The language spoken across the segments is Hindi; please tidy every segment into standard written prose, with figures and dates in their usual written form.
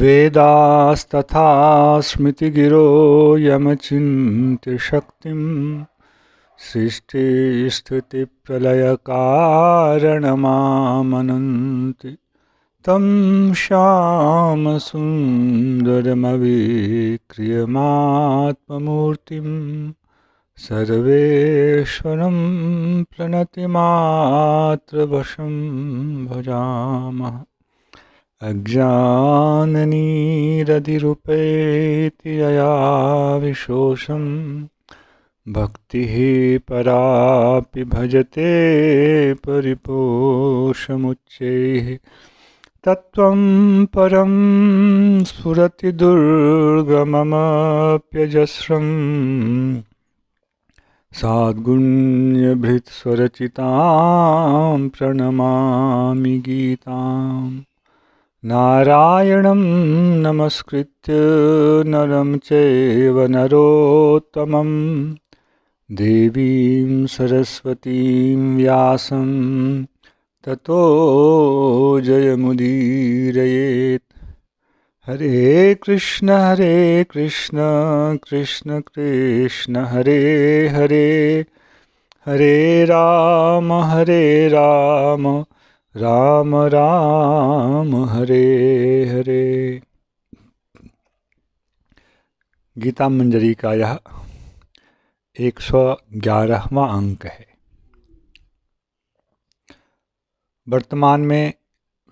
वेदास्तथा स्मृतिगिरो यमचिन्त्य शक्तिं सृष्टिस्थितिप्रलयकारणमामनन्ति तं श्यामसुन्दरमविक्रियमात्ममूर्तिं सर्वेश्वरं प्रणतिमात्रवशं भजामः। अज्ञाननिरतिरुपेति यया विशोषं भक्तिः परापि भजते परिपोषमुच्चैः तत्त्वं परं स्फुरति दुर्गममप्यजस्रम् साद्गुण्यभृत्स्वरचितां प्रणमामि गीताम्। नारायणं नमस्कृत्य नरं चैव नरोत्तमं देवीं सरस्वतीं व्यासं ततो जयमुदीरयेत्। हरे कृष्ण कृष्ण कृष्ण हरे हरे, हरे राम राम राम हरे हरे। गीता मंजरी का यह 111वां अंक है। वर्तमान में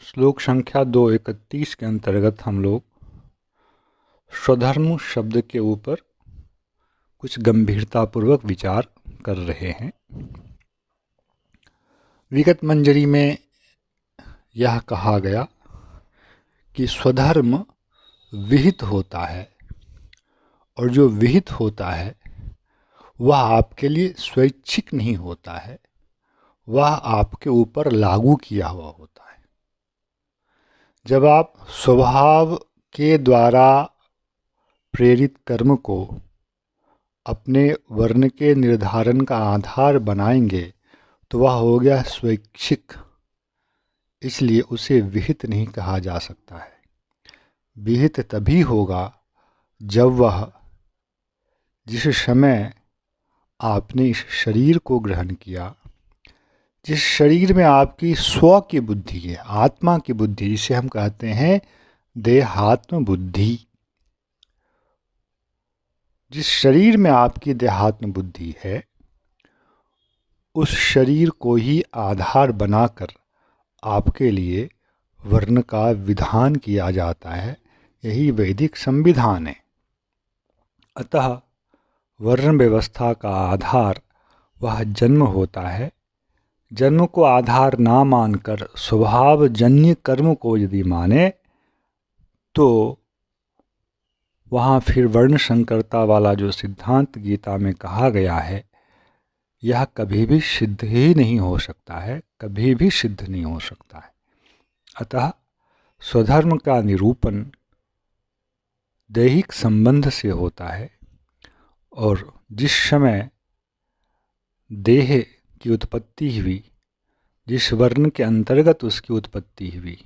श्लोक संख्या 231 के अंतर्गत हम लोग स्वधर्म शब्द के ऊपर कुछ गंभीरतापूर्वक विचार कर रहे हैं। विगत मंजरी में यह कहा गया कि स्वधर्म विहित होता है और जो विहित होता है वह आपके लिए स्वैच्छिक नहीं होता है, वह आपके ऊपर लागू किया हुआ होता है। जब आप स्वभाव के द्वारा प्रेरित कर्म को अपने वर्ण के निर्धारण का आधार बनाएंगे तो वह हो गया स्वैच्छिक, इसलिए उसे विहित नहीं कहा जा सकता है। विहित तभी होगा जब वह जिस समय आपने इस शरीर को ग्रहण किया, जिस शरीर में आपकी स्व की बुद्धि है, आत्मा की बुद्धि, जिसे हम कहते हैं देहात्म बुद्धि, जिस शरीर में आपकी देहात्म बुद्धि है उस शरीर को ही आधार बनाकर आपके लिए वर्ण का विधान किया जाता है। यही वैदिक संविधान है। अतः वर्ण व्यवस्था का आधार वह जन्म होता है। जन्म को आधार ना मानकर स्वभावजन्य कर्म को यदि माने तो वहाँ फिर वर्ण संकरता वाला जो सिद्धांत गीता में कहा गया है यह कभी भी सिद्ध ही नहीं हो सकता है, कभी भी सिद्ध नहीं हो सकता है। अतः स्वधर्म का निरूपण दैहिक संबंध से होता है और जिस समय देह की उत्पत्ति हुई, जिस वर्ण के अंतर्गत उसकी उत्पत्ति हुई,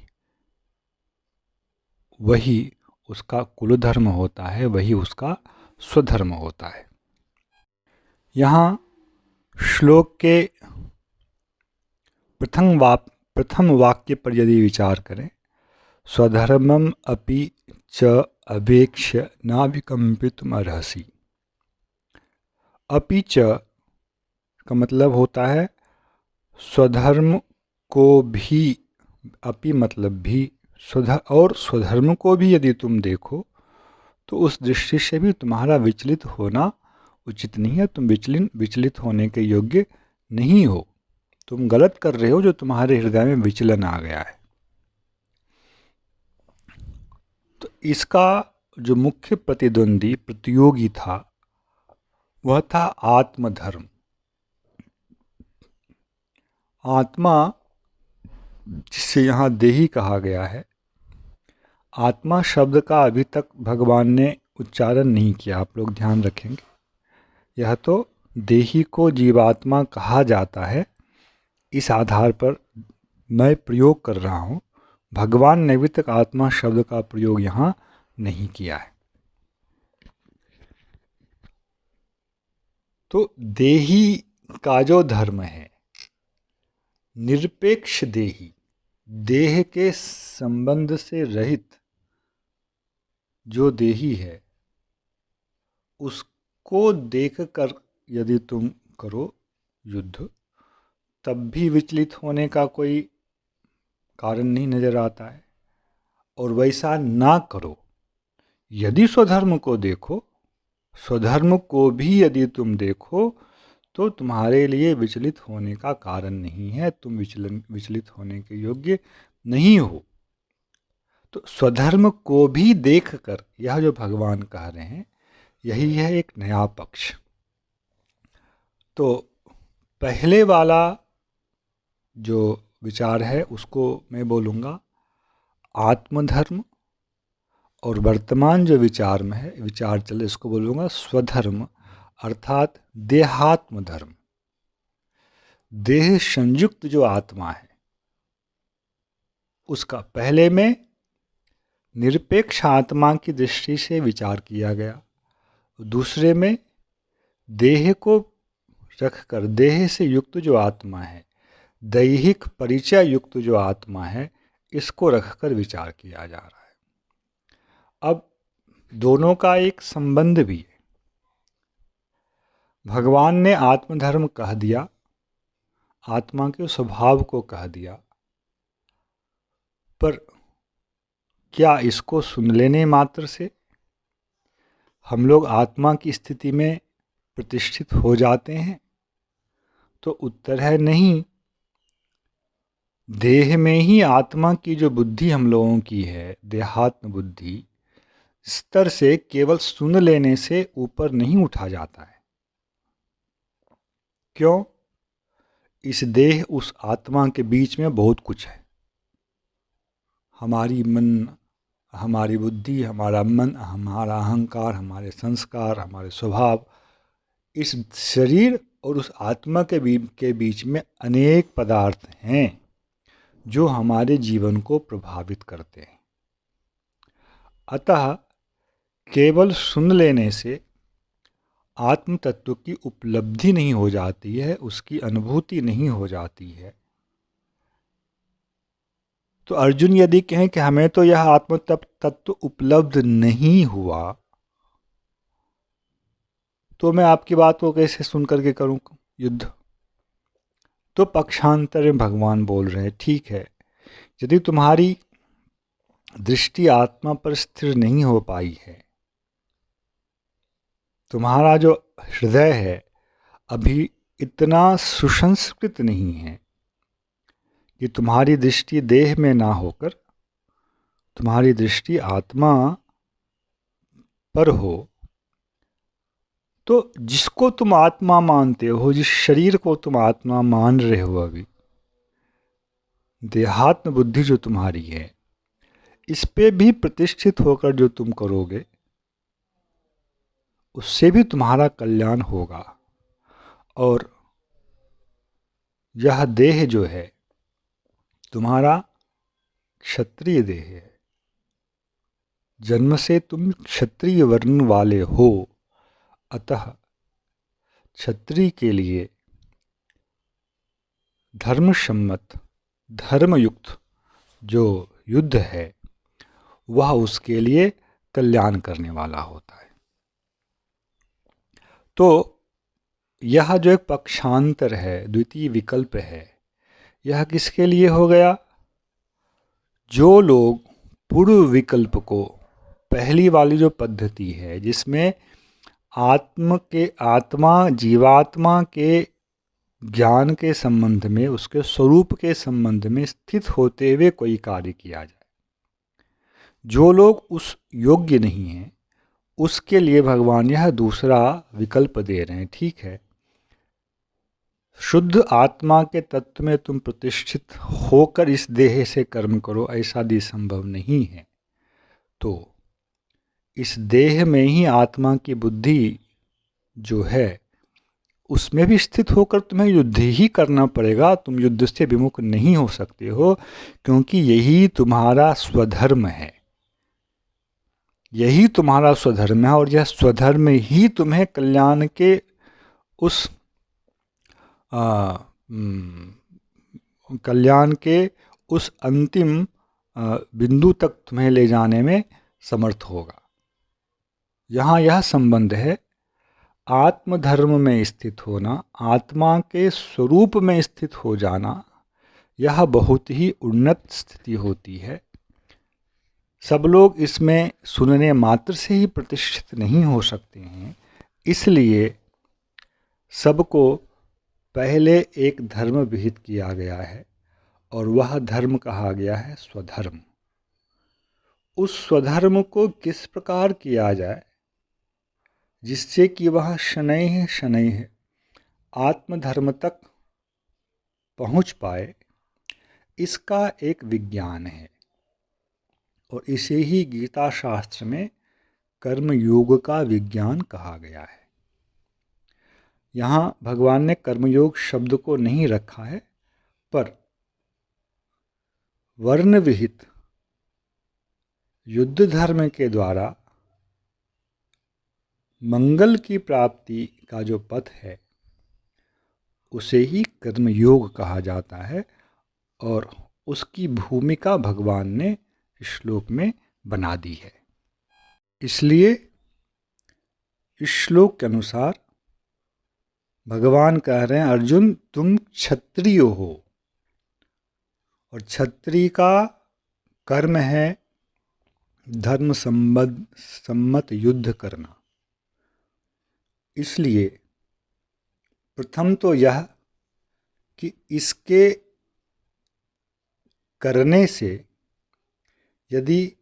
वही उसका कुल धर्म होता है, वही उसका स्वधर्म होता है। यहाँ श्लोक के प्रथम वाक्य पर यदि विचार करें, स्वधर्मम अपि च अवेक्ष्य न विकम्पितुम अर्हसि। अपि च का मतलब होता है स्वधर्म को भी, अपि मतलब भी, और स्वधर्म को भी यदि तुम देखो तो उस दृष्टि से भी तुम्हारा विचलित होना उचित नहीं है। तुम विचलित होने के योग्य नहीं हो। तुम गलत कर रहे हो जो तुम्हारे हृदय में विचलन आ गया है। तो इसका जो मुख्य प्रतियोगी था वह था आत्मधर्म। आत्मा, जिसे यहाँ देही कहा गया है, आत्मा शब्द का अभी तक भगवान ने उच्चारण नहीं किया, आप लोग ध्यान रखेंगे। यह तो देही को जीवात्मा कहा जाता है, इस आधार पर मैं प्रयोग कर रहा हूँ। भगवान ने अभी तक आत्मा शब्द का प्रयोग यहाँ नहीं किया है। तो देही का जो धर्म है, निरपेक्ष देही, देह के संबंध से रहित जो देही है, उसको देखकर यदि तुम करो युद्ध, तब भी विचलित होने का कोई कारण नहीं नजर आता है। और वैसा ना करो, यदि स्वधर्म को देखो, स्वधर्म को भी यदि तुम देखो, तो तुम्हारे लिए विचलित होने का कारण नहीं है, तुम विचलित होने के योग्य नहीं हो। तो स्वधर्म को भी देखकर यह जो भगवान कह रहे हैं, यही है एक नया पक्ष। तो पहले वाला जो विचार है उसको मैं बोलूँगा आत्मधर्म, और वर्तमान जो विचार में है, विचार चले, इसको बोलूँगा स्वधर्म, अर्थात देहात्म धर्म। देह संयुक्त जो आत्मा है उसका पहले में निरपेक्ष आत्मा की दृष्टि से विचार किया गया, दूसरे में देह को रखकर, देह से युक्त जो आत्मा है, दैहिक परिचय युक्त जो आत्मा है, इसको रखकर विचार किया जा रहा है। अब दोनों का एक संबंध भी है। भगवान ने आत्मधर्म कह दिया, आत्मा के स्वभाव को कह दिया, पर क्या इसको सुन लेने मात्र से हम लोग आत्मा की स्थिति में प्रतिष्ठित हो जाते हैं? तो उत्तर है नहीं। देह में ही आत्मा की जो बुद्धि हम लोगों की है, देहात्म बुद्धि, स्तर से केवल सुन लेने से ऊपर नहीं उठा जाता है। क्यों? इस देह उस आत्मा के बीच में बहुत कुछ है। हमारी मन, हमारी बुद्धि, हमारा मन, हमारा अहंकार, हमारे संस्कार, हमारे स्वभाव, इस शरीर और उस आत्मा के बीच में अनेक पदार्थ हैं जो हमारे जीवन को प्रभावित करते हैं। अतः केवल सुन लेने से आत्म तत्व की उपलब्धि नहीं हो जाती है, उसकी अनुभूति नहीं हो जाती है। तो अर्जुन यदि कहें कि हमें तो यह आत्म तत्व उपलब्ध नहीं हुआ, तो मैं आपकी बात को कैसे सुन करके करूं युद्ध? तो पक्षांतर में भगवान बोल रहे हैं, ठीक है, यदि तुम्हारी दृष्टि आत्मा पर स्थिर नहीं हो पाई है, तुम्हारा जो हृदय है अभी इतना सुसंस्कृत नहीं है कि तुम्हारी दृष्टि देह में ना होकर तुम्हारी दृष्टि आत्मा पर हो, तो जिसको तुम आत्मा मानते हो, जिस शरीर को तुम आत्मा मान रहे हो, अभी देहात्म बुद्धि जो तुम्हारी है, इस पे भी प्रतिष्ठित होकर जो तुम करोगे, उससे भी तुम्हारा कल्याण होगा। और यह देह जो है तुम्हारा क्षत्रिय देह है, जन्म से तुम क्षत्रिय वर्ण वाले हो, अतः क्षत्रिय के लिए धर्मसम्मत, धर्मयुक्त जो युद्ध है वह उसके लिए कल्याण करने वाला होता है। तो यह जो एक पक्षांतर है, द्वितीय विकल्प है, यह किसके लिए हो गया? जो लोग पूर्व विकल्प को, पहली वाली जो पद्धति है जिसमें आत्मा जीवात्मा के ज्ञान के संबंध में, उसके स्वरूप के संबंध में स्थित होते हुए कोई कार्य किया जाए, जो लोग उस योग्य नहीं हैं, उसके लिए भगवान यह दूसरा विकल्प दे रहे हैं। ठीक है, शुद्ध आत्मा के तत्व में तुम प्रतिष्ठित होकर इस देह से कर्म करो, ऐसा भी संभव नहीं है। तो इस देह में ही आत्मा की बुद्धि जो है उसमें भी स्थित होकर तुम्हें युद्ध ही करना पड़ेगा। तुम युद्ध से विमुख नहीं हो सकते हो, क्योंकि यही तुम्हारा स्वधर्म है। यही तुम्हारा स्वधर्म है, और यह स्वधर्म ही तुम्हें कल्याण के उस अंतिम बिंदु तक तुम्हें ले जाने में समर्थ होगा। यहाँ यह संबंध है, आत्मधर्म में स्थित होना, आत्मा के स्वरूप में स्थित हो जाना, यह बहुत ही उन्नत स्थिति होती है। सब लोग इसमें सुनने मात्र से ही प्रतिष्ठित नहीं हो सकते हैं। इसलिए सबको पहले एक धर्म विहित किया गया है, और वह धर्म कहा गया है स्वधर्म। उस स्वधर्म को किस प्रकार किया जाए जिससे कि वह शनैः शनैः आत्मधर्म तक पहुँच पाए, इसका एक विज्ञान है। और इसे ही गीता शास्त्र में कर्मयोग का विज्ञान कहा गया है। यहाँ भगवान ने कर्मयोग शब्द को नहीं रखा है, पर वर्ण विहित युद्ध धर्म के द्वारा मंगल की प्राप्ति का जो पथ है, उसे ही कर्मयोग कहा जाता है। और उसकी भूमिका भगवान ने इस श्लोक में बना दी है। इसलिए इस श्लोक के अनुसार भगवान कह रहे हैं, अर्जुन तुम क्षत्रिय हो, और क्षत्रिय का कर्म है धर्म सम्मत युद्ध करना। इसलिए प्रथम तो यह कि इसके करने से यदि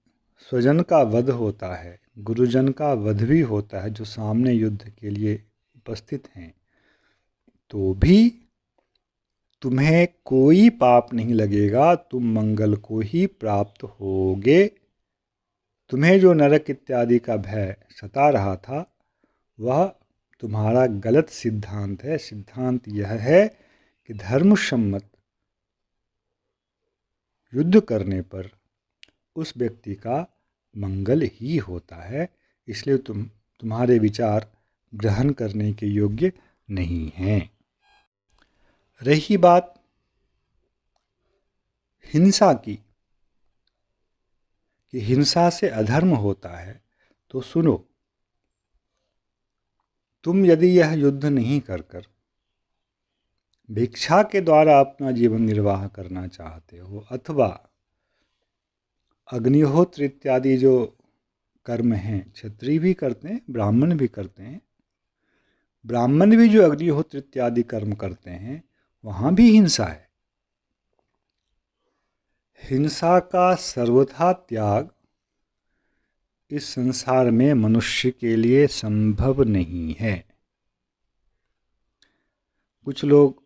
स्वजन का वध होता है, गुरुजन का वध भी होता है, जो सामने युद्ध के लिए उपस्थित हैं, तो भी तुम्हें कोई पाप नहीं लगेगा, तुम मंगल को ही प्राप्त होगे। तुम्हें जो नरक इत्यादि का भय सता रहा था, वह तुम्हारा गलत सिद्धांत है। सिद्धांत यह है कि धर्मसम्मत युद्ध करने पर उस व्यक्ति का मंगल ही होता है। इसलिए तुम्हारे विचार ग्रहण करने के योग्य नहीं हैं। रही बात हिंसा की, कि हिंसा से अधर्म होता है, तो सुनो, तुम यदि यह युद्ध नहीं कर कर भिक्षा के द्वारा अपना जीवन निर्वाह करना चाहते हो, अथवा अग्निहोत्र इत्यादि जो कर्म हैं, क्षत्रिय भी करते हैं, ब्राह्मण भी करते हैं, ब्राह्मण भी जो अग्निहोत्र इत्यादि कर्म करते हैं, वहाँ भी हिंसा है। हिंसा का सर्वथा त्याग इस संसार में मनुष्य के लिए संभव नहीं है। कुछ लोग,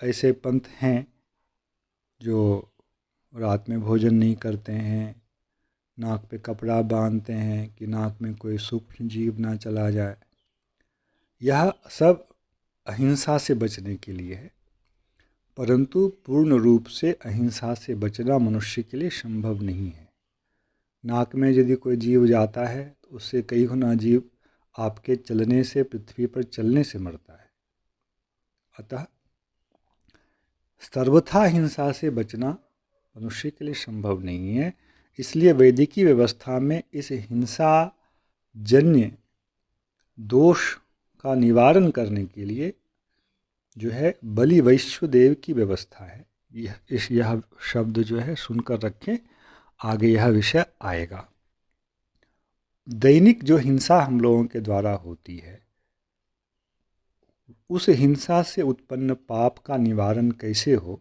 ऐसे पंथ हैं जो रात में भोजन नहीं करते हैं, नाक पे कपड़ा बांधते हैं कि नाक में कोई सूक्ष्म जीव ना चला जाए। यह सब अहिंसा से बचने के लिए है, परंतु पूर्ण रूप से अहिंसा से बचना मनुष्य के लिए संभव नहीं है। नाक में यदि कोई जीव जाता है तो उससे कई गुना जीव आपके चलने से, पृथ्वी पर चलने से मरता है। अतः सर्वथा हिंसा से बचना मनुष्य के लिए संभव नहीं है। इसलिए वैदिकी व्यवस्था में इस हिंसा जन्य दोष का निवारण करने के लिए जो है बलि वैश्वदेव की व्यवस्था है। यह शब्द जो है सुनकर रखें, आगे यह विषय आएगा। दैनिक जो हिंसा हम लोगों के द्वारा होती है, उस हिंसा से उत्पन्न पाप का निवारण कैसे हो,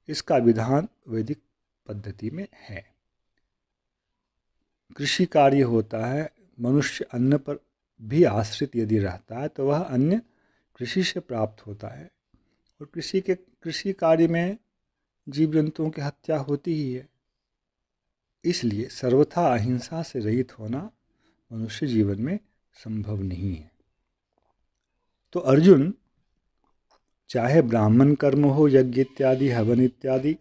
इसका विधान वैदिक पद्धति में है। कृषि कार्य होता है, मनुष्य अन्न पर भी आश्रित यदि रहता है तो वह अन्न कृषि से प्राप्त होता है, और कृषि कार्य में जीव जंतुओं की हत्या होती ही है। इसलिए सर्वथा अहिंसा से रहित होना मनुष्य जीवन में संभव नहीं है। तो अर्जुन, चाहे ब्राह्मण कर्म हो, यज्ञ इत्यादि, हवन इत्यादि,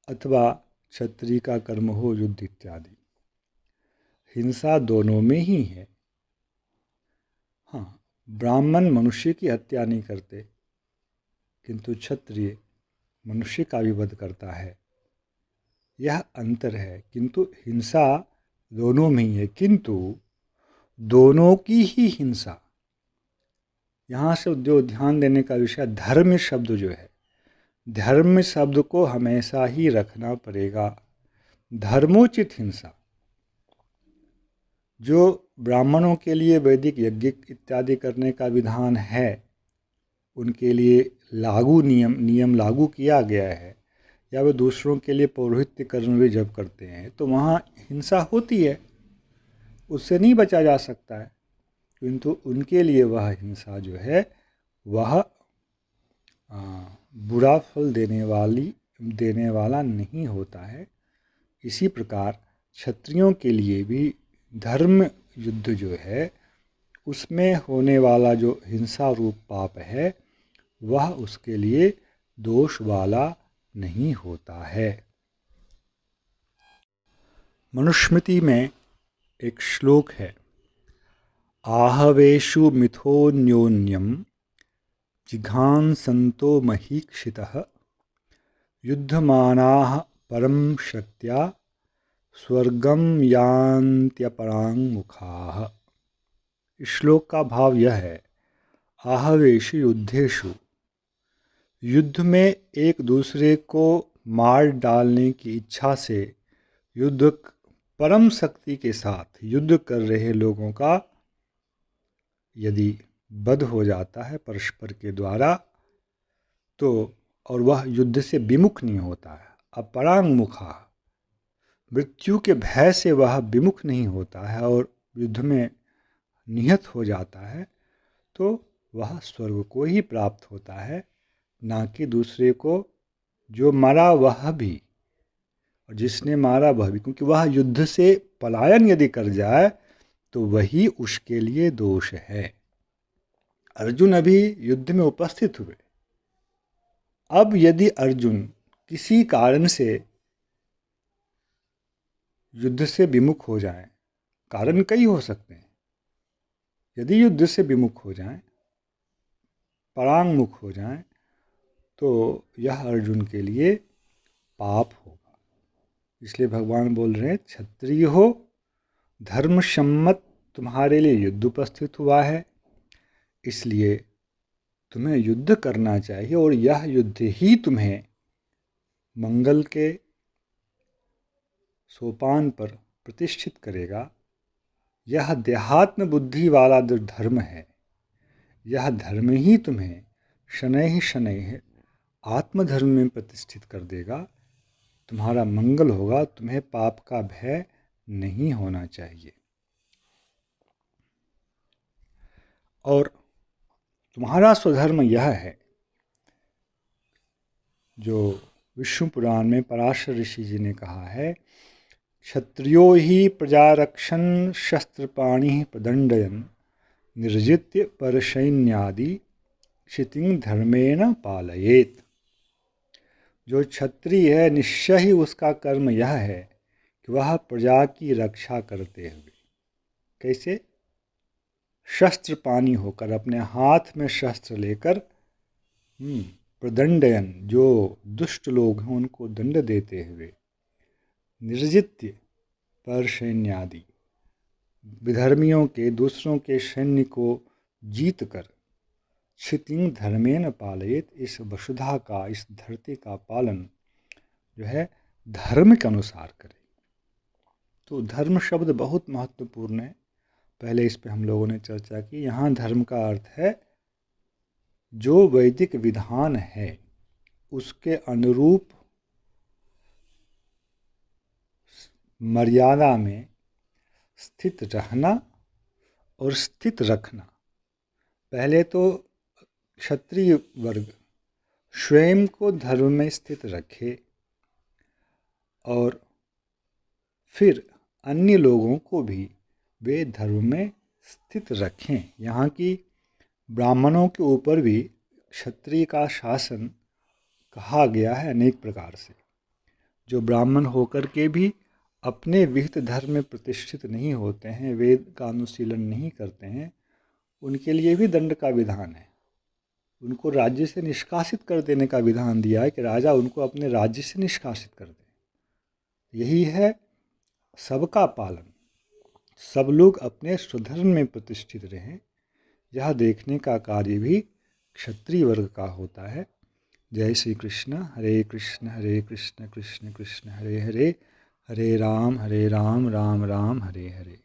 अथवा क्षत्रिय का कर्म हो, युद्ध इत्यादि, हिंसा दोनों में ही है। हाँ, ब्राह्मण मनुष्य की हत्या नहीं करते, किंतु क्षत्रिय मनुष्य का भी वध करता है। यह अंतर है, किंतु हिंसा दोनों में ही है, किंतु दोनों की ही हिंसा। यहाँ से जो ध्यान देने का विषय, धर्म शब्द जो है, धर्म शब्द को हमेशा ही रखना पड़ेगा। धर्मोचित हिंसा, जो ब्राह्मणों के लिए वैदिक यज्ञ इत्यादि करने का विधान है, उनके लिए लागू नियम लागू किया गया है, या वे दूसरों के लिए पौरोहित्य कर्म भी जब करते हैं तो वहाँ हिंसा होती है, उससे नहीं बचा जा सकता है, किंतु उनके लिए वह हिंसा जो है वह बुरा फल देने वाला नहीं होता है। इसी प्रकार क्षत्रियों के लिए भी धर्म युद्ध जो है, उसमें होने वाला जो हिंसा रूप पाप है, वह उसके लिए दोष वाला नहीं होता है। मनुस्मृति में एक श्लोक है, आहवेषु मिथोन्योन्यम जिघांसन्तो महीक्षितः युद्धमानाः परम शक्त्या स्वर्गम यान्त्यपराङ्मुखाः। इस श्लोक का भाव यह है, आहवेषु युद्धेषु, युद्ध में एक दूसरे को मार डालने की इच्छा से युद्ध परम शक्ति के साथ युद्ध कर रहे लोगों का यदि वध हो जाता है परस्पर के द्वारा, तो और वह युद्ध से विमुख नहीं होता है, अपरांगमुखा, मृत्यु के भय से वह विमुख नहीं होता है और युद्ध में निहत हो जाता है, तो वह स्वर्ग को ही प्राप्त होता है, ना कि दूसरे को जो मरा वह भी और जिसने मारा वह भी, क्योंकि वह युद्ध से पलायन यदि कर जाए तो वही उसके लिए दोष है। अर्जुन अभी युद्ध में उपस्थित हुए, अब यदि अर्जुन किसी कारण से युद्ध से विमुख हो जाएं, कारण कई हो सकते हैं, यदि युद्ध से विमुख हो जाएं, परांगमुख हो जाएं, तो यह अर्जुन के लिए पाप होगा। इसलिए भगवान बोल रहे हैं, क्षत्रिय हो, धर्मसम्मत तुम्हारे लिए युद्ध उपस्थित हुआ है, इसलिए तुम्हें युद्ध करना चाहिए और यह युद्ध ही तुम्हें मंगल के सोपान पर प्रतिष्ठित करेगा। यह देहात्म बुद्धि वाला जो धर्म है, यह धर्म ही तुम्हें शनैः शनैः आत्मधर्म में प्रतिष्ठित कर देगा, तुम्हारा मंगल होगा, तुम्हें पाप का भय नहीं होना चाहिए। और तुम्हारा स्वधर्म यह है, जो विष्णु पुराण में पराशर ऋषि जी ने कहा है, क्षत्रियो ही प्रजारक्षन् शस्त्रपाणिः प्रदण्डयन् निर्जित्य परसैन्यादि क्षितिं धर्मेण पालयेत्। जो क्षत्रिय है, निश्चय ही उसका कर्म यह है कि वह प्रजा की रक्षा करते हुए, कैसे? शस्त्रपाणी होकर, अपने हाथ में शस्त्र लेकर, प्रदंडयन, जो दुष्ट लोग हैं उनको दंड देते हुए, निर्जित्य परसैन्यादि, विधर्मियों के, दूसरों के सैन्य को जीत कर, क्षितिं धर्मेण पालयेत, इस वसुधा का, इस धरती का पालन जो है धर्म के अनुसार करे। तो धर्म शब्द बहुत महत्वपूर्ण है, पहले इस पे हम लोगों ने चर्चा की। यहाँ धर्म का अर्थ है जो वैदिक विधान है उसके अनुरूप मर्यादा में स्थित रहना और स्थित रखना। पहले तो क्षत्रिय वर्ग स्वयं को धर्म में स्थित रखे और फिर अन्य लोगों को भी वे धर्म में स्थित रखें। यहाँ की ब्राह्मणों के ऊपर भी क्षत्रिय का शासन कहा गया है अनेक प्रकार से। जो ब्राह्मण होकर के भी अपने विहित धर्म में प्रतिष्ठित नहीं होते हैं, वेद का अनुशीलन नहीं करते हैं, उनके लिए भी दंड का विधान है। उनको राज्य से निष्कासित कर देने का विधान दिया है कि राजा उनको अपने राज्य से निष्कासित कर दे। यही है सबका पालन, सब लोग अपने स्वधर्म में प्रतिष्ठित रहें, यह देखने का कार्य भी क्षत्रिय वर्ग का होता है। जय श्री कृष्ण। हरे कृष्ण कृष्ण कृष्ण हरे हरे, हरे राम राम राम हरे हरे।